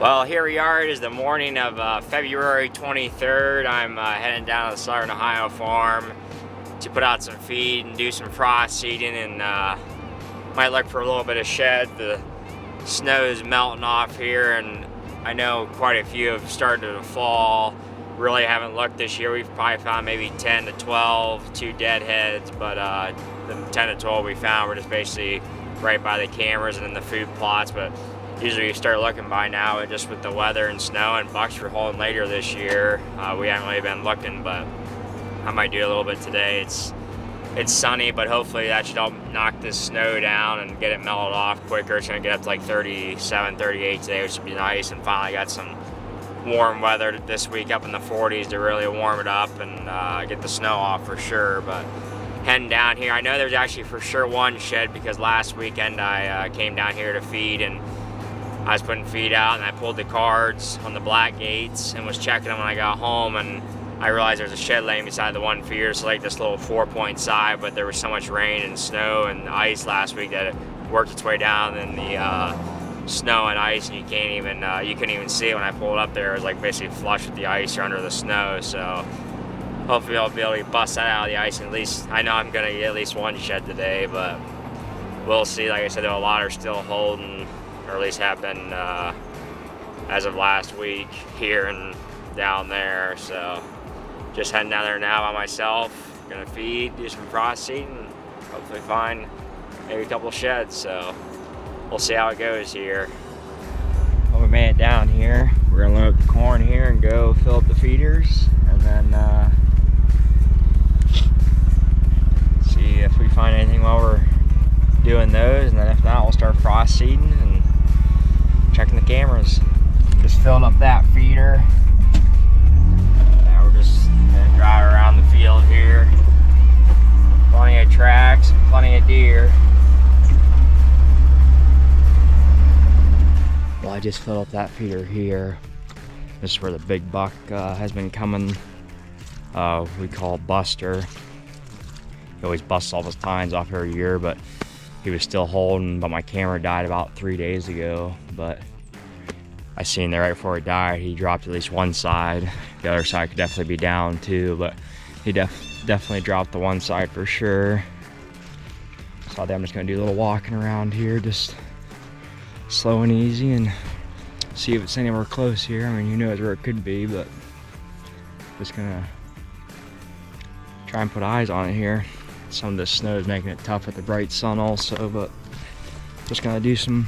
Well, here we are. It is the morning of February 23rd. I'm heading down to the Southern Ohio farm to put out some feed and do some frost seeding, and might look for a little bit of shed. The snow is melting off here, and I know quite a few have started to fall. Really haven't looked this year. We've probably found maybe 10 to 12, 2 dead heads, but the 10 to 12 we found were just basically right by the cameras and in the food plots. But usually you start looking by now, and just with the weather and snow, and bucks were holding later this year. We haven't really been looking, but I might do a little bit today. It's sunny, but hopefully that should help knock this snow down and get it melted off quicker. It's gonna get up to like 37, 38 today, which would be nice. And finally got some warm weather this week up in the 40s to really warm it up and get the snow off for sure. But heading down here, I know there's actually for sure one shed, because last weekend I came down here to feed, and I was putting feed out, and I pulled the cards on the black gates and was checking them when I got home, and I realized there was a shed laying beside the one feeder. So like this little 4-point side, but there was so much rain and snow and ice last week that it worked its way down in the snow and ice, and you couldn't even see it when I pulled up there. It was like basically flush with the ice or under the snow. So hopefully I'll be able to bust that out of the ice, and at least I know I'm gonna get at least one shed today, but we'll see. Like I said, a lot are still holding, or at least have been as of last week here and down there. So just heading down there now by myself, gonna feed, do some frost seeding, and hopefully find maybe a couple of sheds. So we'll see how it goes here. Well, we made it down here. We're gonna load up the corn here and go fill up the feeders, and then see if we find anything while we're doing those, and then if not, we'll start frost seeding and checking the cameras. Just filled up that feeder. Now we're just gonna drive around the field here. Plenty of tracks, plenty of deer. Well, I just filled up that feeder here. This is where the big buck has been coming. We call Buster. He always busts all his tines off every year, but he was still holding, but my camera died about 3 days ago. But I seen there right before he died, he dropped at least one side. The other side could definitely be down too, but he definitely dropped the one side for sure. So I'm just gonna do a little walking around here, just slow and easy, and see if it's anywhere close here. I mean, who knows where it could be, but just gonna try and put eyes on it here. Some of the snow is making it tough with the bright sun also, but just gonna do some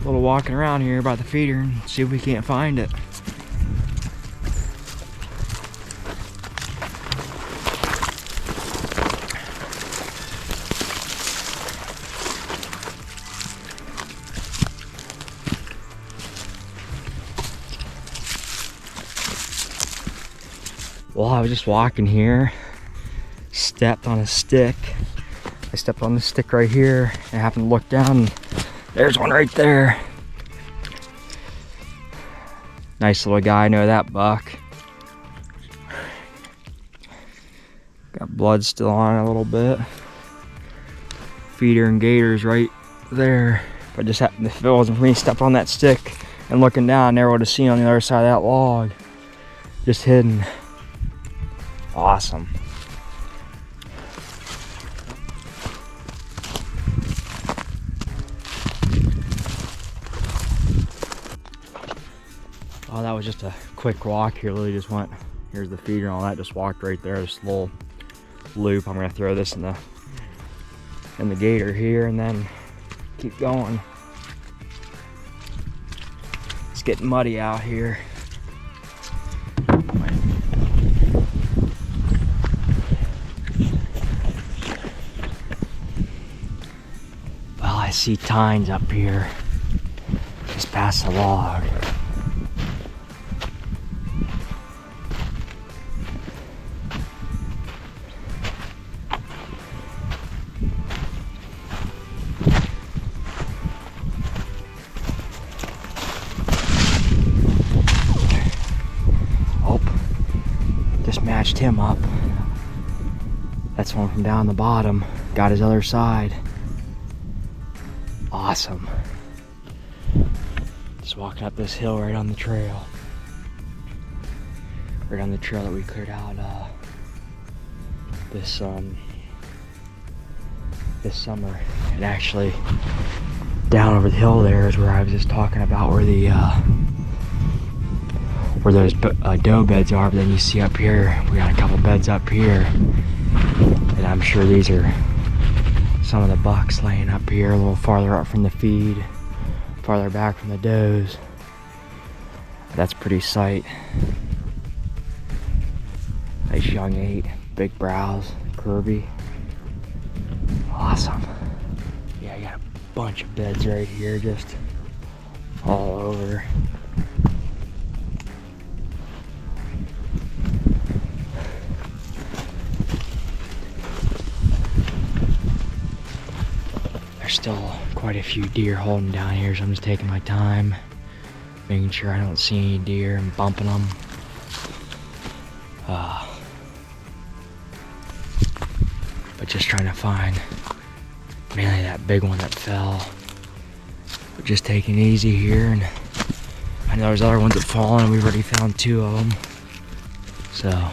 little walking around here by the feeder and see if we can't find it. Well, I was just walking here, stepped on a stick. I stepped on the stick right here, and I happened to look down, and there's one right there. Nice little guy, I know that buck. Got blood still on it a little bit. Feeder and gators right there. If I just happened, if it wasn't for me stepping on that stick and looking down, there would have seen on the other side of that log. Just hidden. Awesome. Oh, that was just a quick walk here. Lily just went, here's the feeder and all that, just walked right there, this little loop. I'm gonna throw this in the gator here and then keep going. It's getting muddy out here. Well, I see tines up here, just past the log. Just matched him up. That's one from down the bottom. Got his other side. Awesome. Just walking up this hill right on the trail. Right on the trail that we cleared out this summer. And actually down over the hill there is where I was just talking about where the where those doe beds are. But then you see up here, we got a couple beds up here, and I'm sure these are some of the bucks laying up here, a little farther up from the feed, farther back from the does. That's a pretty sight. Nice young 8, big brows, curvy. Awesome. Yeah, I got a bunch of beds right here, just all over. There's still quite a few deer holding down here, so I'm just taking my time, making sure I don't see any deer and bumping them. But just trying to find mainly that big one that fell. But just taking it easy here, and I know there's other ones that fallen, and we've already found 2 of them. So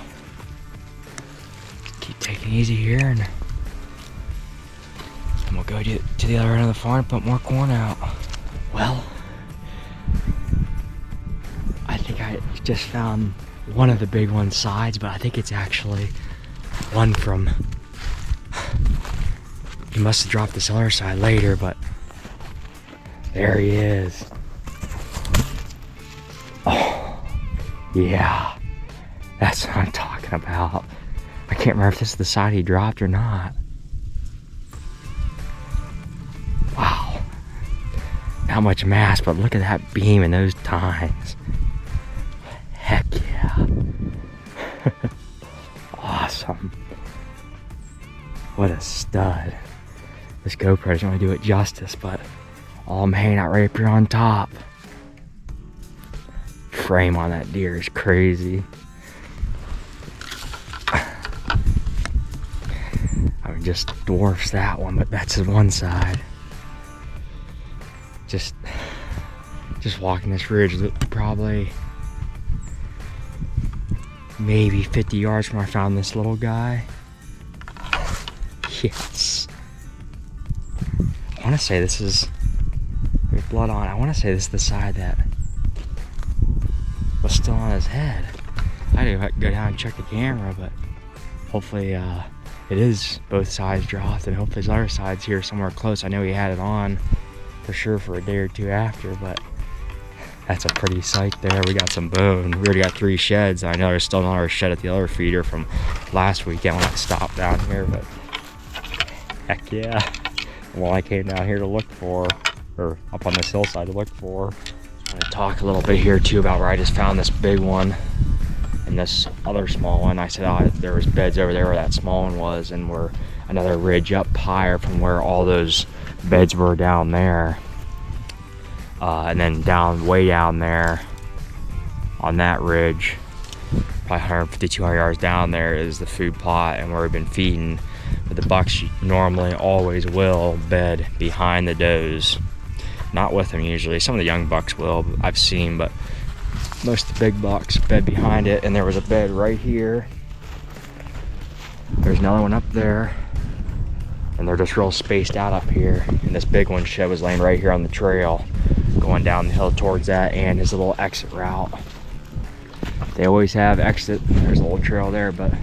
keep taking it easy here, and we'll go to the other end of the farm and put more corn out. Well, I think I just found one of the big one's sides, but I think it's actually one from, he must have dropped this other side later, but there he is. Oh, yeah, that's what I'm talking about. I can't remember if this is the side he dropped or not. Wow, not much mass, but look at that beam and those tines. Heck yeah. Awesome. What a stud. This GoPro doesn't really do it justice, but all I'm hanging out right up here on top. Frame on that deer is crazy. I mean, just dwarfs that one, but that's his one side. Just walking this ridge, probably maybe 50 yards from where I found this little guy. Yes. I want to say this is, with blood on, I want to say this is the side that was still on his head. I didn't go down and check the camera, but hopefully it is both sides dropped, and hopefully his other side's here somewhere close. I know he had it on for sure for a day or 2 after, but that's a pretty sight there. We got some bone. We already got 3 sheds. I know there's still another shed at the other feeder from last weekend when I stopped down here, but heck yeah. Well, I came down here to look for, or up on this hillside to look for. I'm gonna talk a little bit here too about where I just found this big one and this other small one. I said, oh, there was beds over there where that small one was, and we're another ridge up higher from where all those beds were down there. And then way down there on that ridge, probably 150, 200 yards down there, is the food plot and where we've been feeding. But the bucks normally always will bed behind the does. Not with them usually. Some of the young bucks will, I've seen, but most of the big bucks bed behind it. And there was a bed right here. There's another one up there. And they're just real spaced out up here. And this big one shed was laying right here on the trail, going down the hill towards that and his little exit route. They always have exit. There's a little trail there, but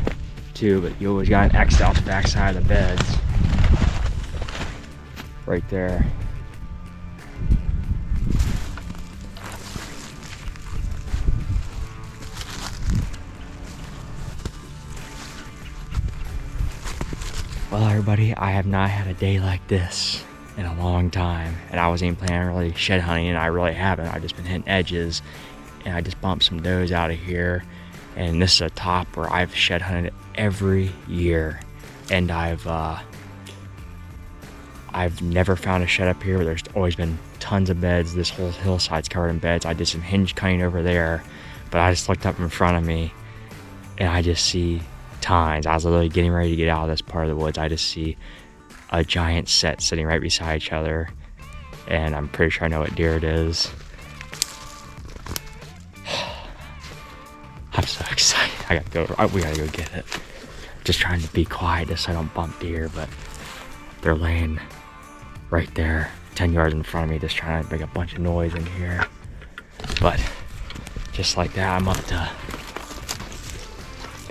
you always got an exit out the backside of the beds. Right there. Well, everybody, I have not had a day like this in a long time, and I wasn't even planning on really shed hunting, and I really haven't. I've just been hitting edges, and I just bumped some does out of here, and this is a top where I've shed hunted every year, and I've never found a shed up here where there's always been tons of beds. This whole hillside's covered in beds. I did some hinge cutting over there, but I just looked up in front of me, and I just see tines. I was literally getting ready to get out of this part of the woods. I just see a giant set sitting right beside each other, and I'm pretty sure I know what deer it is. I'm so excited. I gotta go. We gotta go get it. Just trying to be quiet just so I don't bump deer, but they're laying right there, 10 yards in front of me, just trying to make a bunch of noise in here. But just like that, I'm up to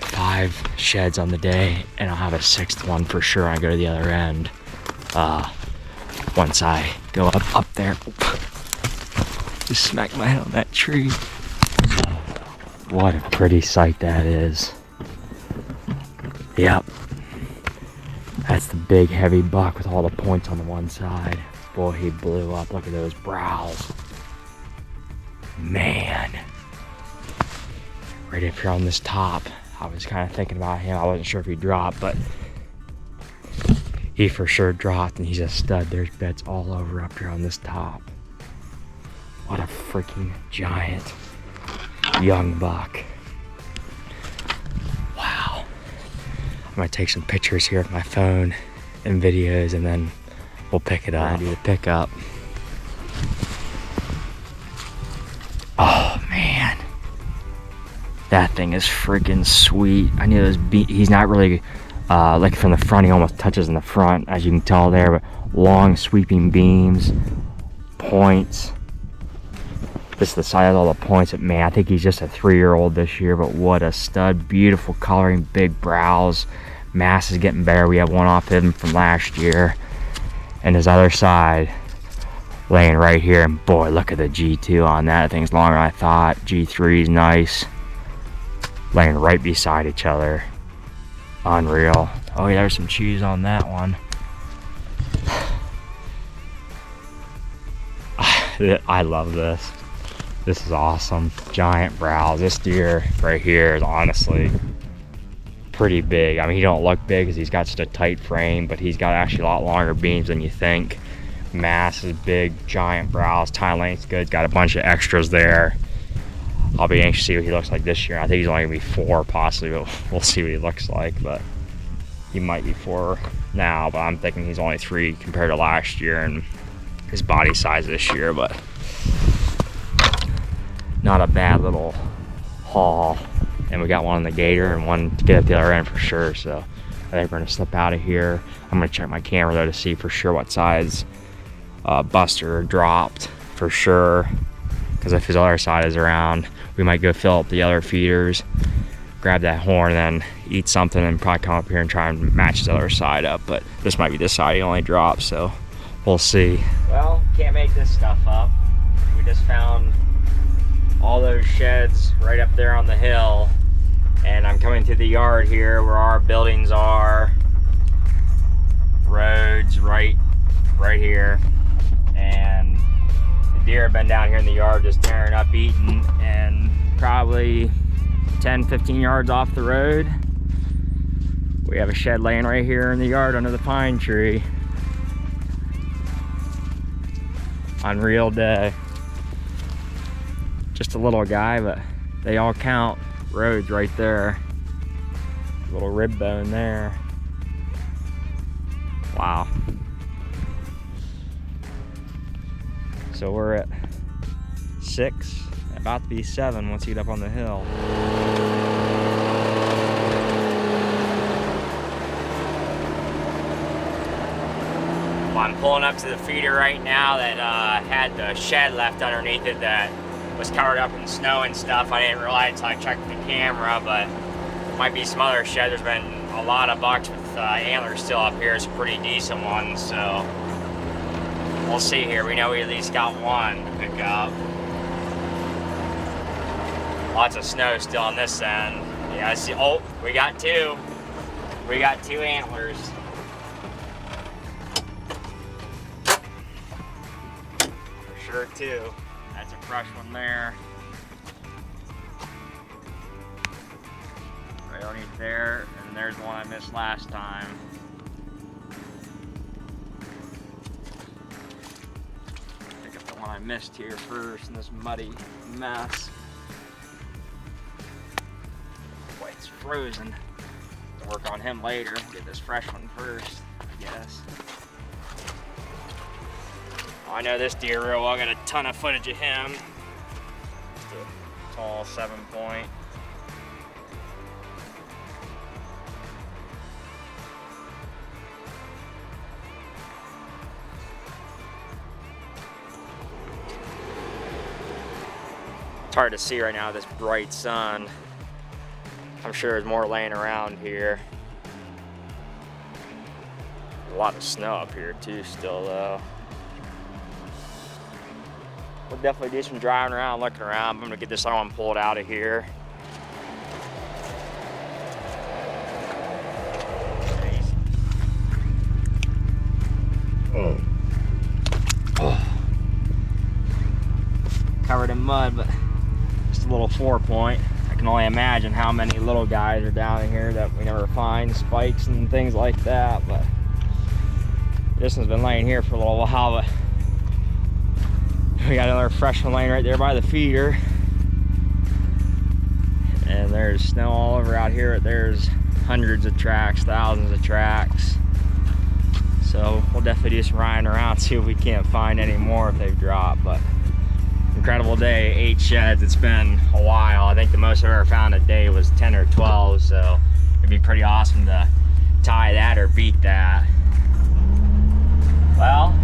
5 sheds on the day, and I'll have a 6th one for sure. I go to the other end once I go up there. Just smack my head on that tree. What a pretty sight that is. Yep. That's the big heavy buck with all the points on the one side. Boy, he blew up. Look at those brows. Man. Right up here on this top. I was kind of thinking about him. I wasn't sure if he dropped, but he for sure dropped, and he's a stud. There's beds all over up here on this top. What a freaking giant young buck. Wow. I'm gonna take some pictures here with my phone and videos, and then we'll pick it up. Do the pickup. Oh man, that thing is freaking sweet. I knew those he's not really like from the front, he almost touches in the front, as you can tell there, but long sweeping beams, points. This is the side of all the points. But man, I think he's just a 3-year-old this year, but what a stud. Beautiful coloring, big brows. Mass is getting better. We have one off him from last year. And his other side laying right here, and boy, look at the G2 on that. That thing's longer than I thought. G3 is nice. Laying right beside each other. Unreal. Oh yeah, there's some cheese on that one. I love this. This is awesome. Giant brows. This deer right here is honestly pretty big. I mean, he don't look big because he's got such a tight frame, but he's got actually a lot longer beams than you think. Mass is big, giant brows, tine length's good. Got a bunch of extras there. I'll be anxious to see what he looks like this year. I think he's only gonna be 4 possibly, but we'll see what he looks like. But he might be 4 now, but I'm thinking he's only 3 compared to last year and his body size this year. But not a bad little haul. And we got one on the gator and one to get at the other end for sure. So I think we're gonna slip out of here. I'm gonna check my camera though to see for sure what size Buster dropped for sure. Because if his other side is around, we might go fill up the other feeders, grab that horn, and then eat something, and probably come up here and try and match his other side up. But this might be this side he only dropped, so we'll see. Well, can't make this stuff up. We just found all those sheds right up there on the hill, and I'm coming to the yard here where our buildings are. Roads right here, and the deer have been down here in the yard just tearing up, eating, and probably 10-15 yards off the road we have a shed laying right here in the yard under the pine tree. Unreal day. Just a little guy, but they all count. Roads right there. Little rib bone there. Wow. So we're at 6, about to be 7 once you get up on the hill. Well, I'm pulling up to the feeder right now that had the shed left underneath it that was covered up in snow and stuff. I didn't realize until I checked the camera, but might be some other shed. There's been a lot of bucks with antlers still up here. It's pretty decent ones, so we'll see here. We know we at least got one to pick up. Lots of snow still on this end. Yeah, I see. Oh, we got 2. We got 2 antlers. For sure, 2. That's a fresh one there. Right underneath there, and there's the one I missed last time. Pick up the one I missed here first in this muddy mess. Boy, it's frozen. To work on him later. Get this fresh one first, I guess. I know this deer real well. I got a ton of footage of him. Just a tall 7-point. It's hard to see right now, this bright sun. I'm sure there's more laying around here. A lot of snow up here too still though. We'll definitely do some driving around, looking around. I'm gonna get this other one pulled out of here. Covered in mud, but just a little 4-point. I can only imagine how many little guys are down in here that we never find, spikes and things like that, but this one's been laying here for a little while, but we got another fresh one laying right there by the feeder. And there's snow all over out here. There's hundreds of tracks, thousands of tracks. So we'll definitely do some riding around, see if we can't find any more if they've dropped. But incredible day, 8 sheds. It's been a while. I think the most I've ever found a day was 10 or 12. So it'd be pretty awesome to tie that or beat that. Well,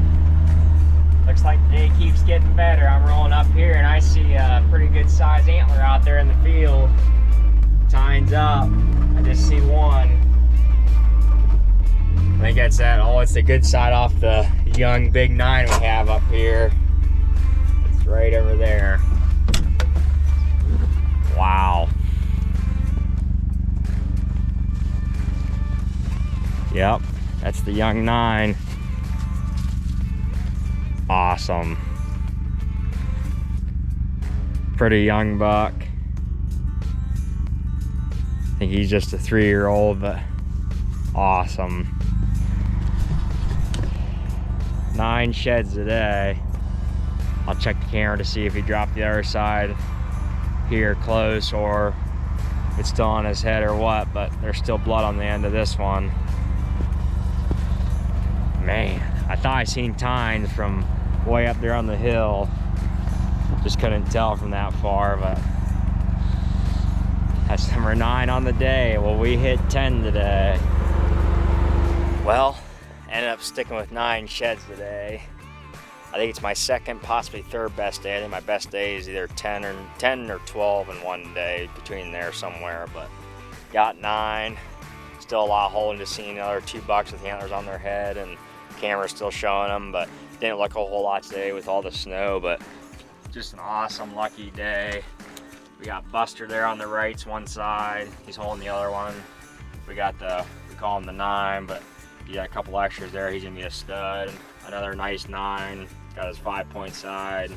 looks like the day keeps getting better. I'm rolling up here and I see a pretty good sized antler out there in the field. Time's up. I just see one. I think that's that. Oh, it's the good side off the young big 9 we have up here. It's right over there. Wow. Yep, that's the young 9. Awesome. Pretty young buck. I think he's just a 3-year-old, but awesome. 9 sheds today. I'll check the camera to see if he dropped the other side here close or if it's still on his head or what, but there's still blood on the end of this one. Man, I thought I seen tines from way up there on the hill. Just couldn't tell from that far, but that's number 9 on the day. Well, we hit 10 today. Well, ended up sticking with 9 sheds today. I think it's my second, possibly third best day. I think my best day is either 10 or 12 in one day, between there somewhere, but got 9. Still a lot of holding to see another 2 bucks with antlers on their head, and camera's still showing them, but didn't look a whole lot today with all the snow, but just an awesome, lucky day. We got Buster there on the right's one side. He's holding the other one. We got we call him the 9, but he got a couple extras there. He's gonna be a stud. Another nice 9. Got his 5-point side.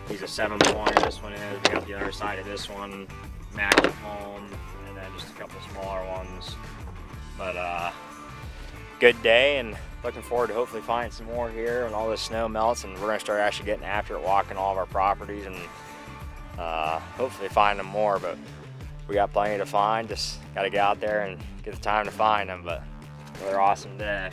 He's a 7-point. This one is. We got the other side of this one, max home, and then just a couple smaller ones. But good day, and looking forward to hopefully finding some more here when all this snow melts, and we're gonna start actually getting after it, walking all of our properties, and hopefully find them more. But we got plenty to find. Just got to get out there and get the time to find them. But another awesome day.